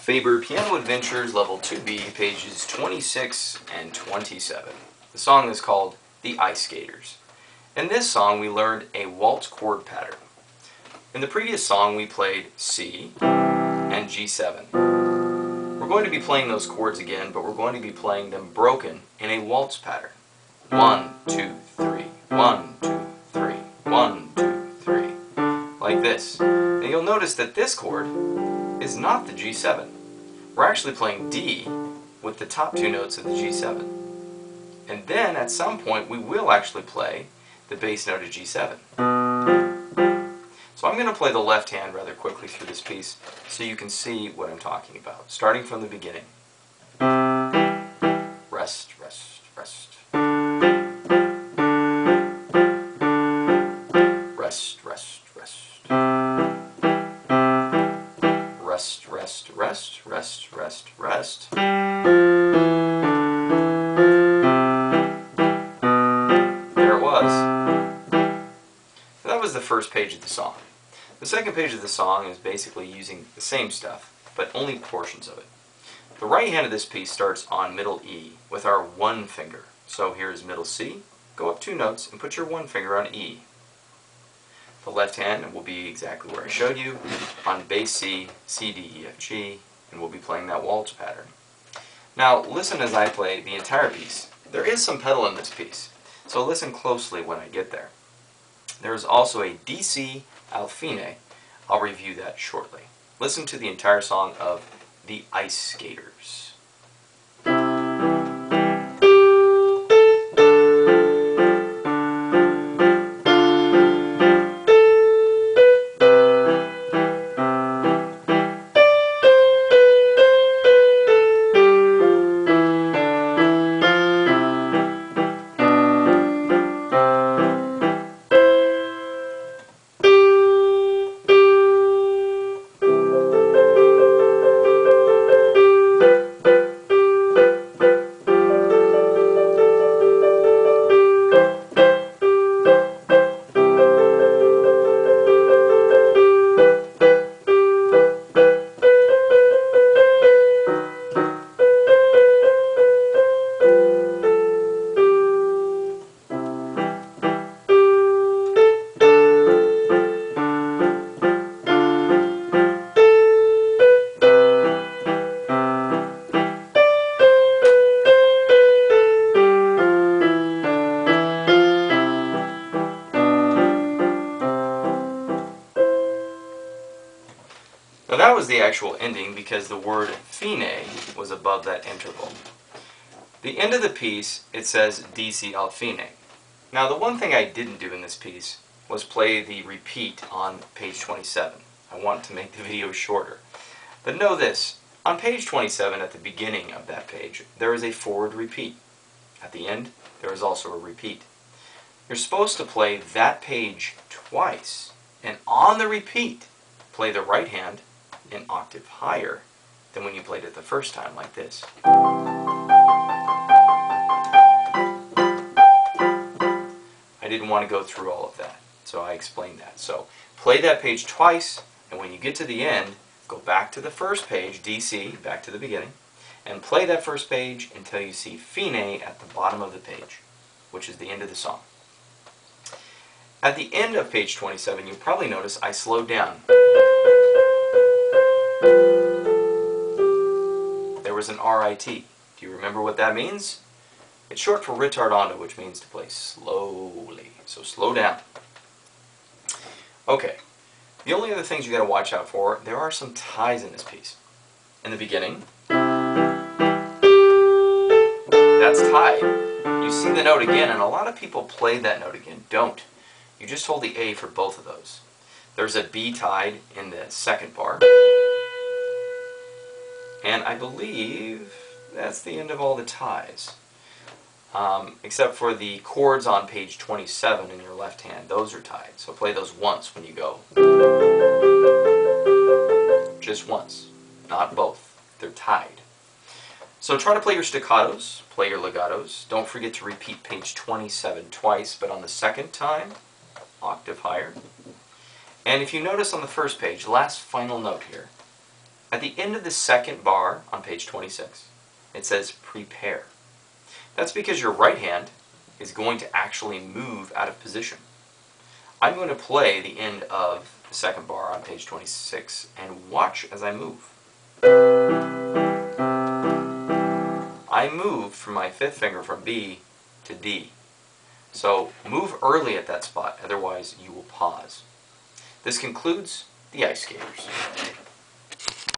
Faber Piano Adventures Level 2B, pages 26 and 27. The song is called The Ice Skaters. In this song we learned a waltz chord pattern. In the previous song we played C and G7. We're going to be playing those chords again, but we're going to be playing them broken in a waltz pattern. 1, 2, 3, 1, 2, 3, 1, 2, 3. Like this. Now you'll notice that this chord is not the G7. We're actually playing D with the top two notes of the G7. And then at some point we will actually play the bass note of G7. So I'm going to play the left hand rather quickly through this piece so you can see what I'm talking about, starting from the beginning. Rest, rest, rest. Rest, rest, rest. Rest, rest, rest, rest, rest, rest. There it was. So that was the first page of the song. The second page of the song is basically using the same stuff, but only portions of it. The right hand of this piece starts on middle E with our one finger. So here's middle C, go up two notes and put your one finger on E. The left hand will be exactly where I showed you, on bass C, C, D, E, F, G, and we'll be playing that waltz pattern. Now listen as I play the entire piece. There is some pedal in this piece, so listen closely when I get there. There is also a DC al fine. I'll review that shortly. Listen to the entire song of The Ice Skaters. Now that was the actual ending because the word fine was above that interval. The end of the piece, it says DC al fine. Now the one thing I didn't do in this piece was play the repeat on page 27. I want to make the video shorter. But know this, on page 27 at the beginning of that page, there is a forward repeat. At the end, there is also a repeat. You're supposed to play that page twice, and on the repeat, play the right hand an octave higher than when you played it the first time, like this. I didn't want to go through all of that, so I explained that. So play that page twice, and when you get to the end, go back to the first page, DC, back to the beginning, and play that first page until you see fine at the bottom of the page, which is the end of the song. At the end of page 27, you'll probably notice I slowed down. There was an RIT. Do you remember what that means? It's short for ritardando, which means to play slowly. So slow down. Okay. The only other things you got to watch out for, there are some ties in this piece. In the beginning, that's tied. You see the note again, and a lot of people play that note again. Don't. You just hold the A for both of those. There's a B tied in the second bar. And I believe that's the end of all the ties. Except for the chords on page 27 in your left hand. Those are tied. So play those once when you go. Just once. Not both. They're tied. So try to play your staccatos. Play your legatos. Don't forget to repeat page 27 twice, but on the second time, octave higher. And if you notice on the first page, last final note here, At the end of the second bar on page 26, it says prepare. That's because your right hand is going to actually move out of position. I'm going to play the end of the second bar on page 26 and watch as I move. I moved from my fifth finger from B to D. So move early at that spot, otherwise you will pause. This concludes the Ice Skaters.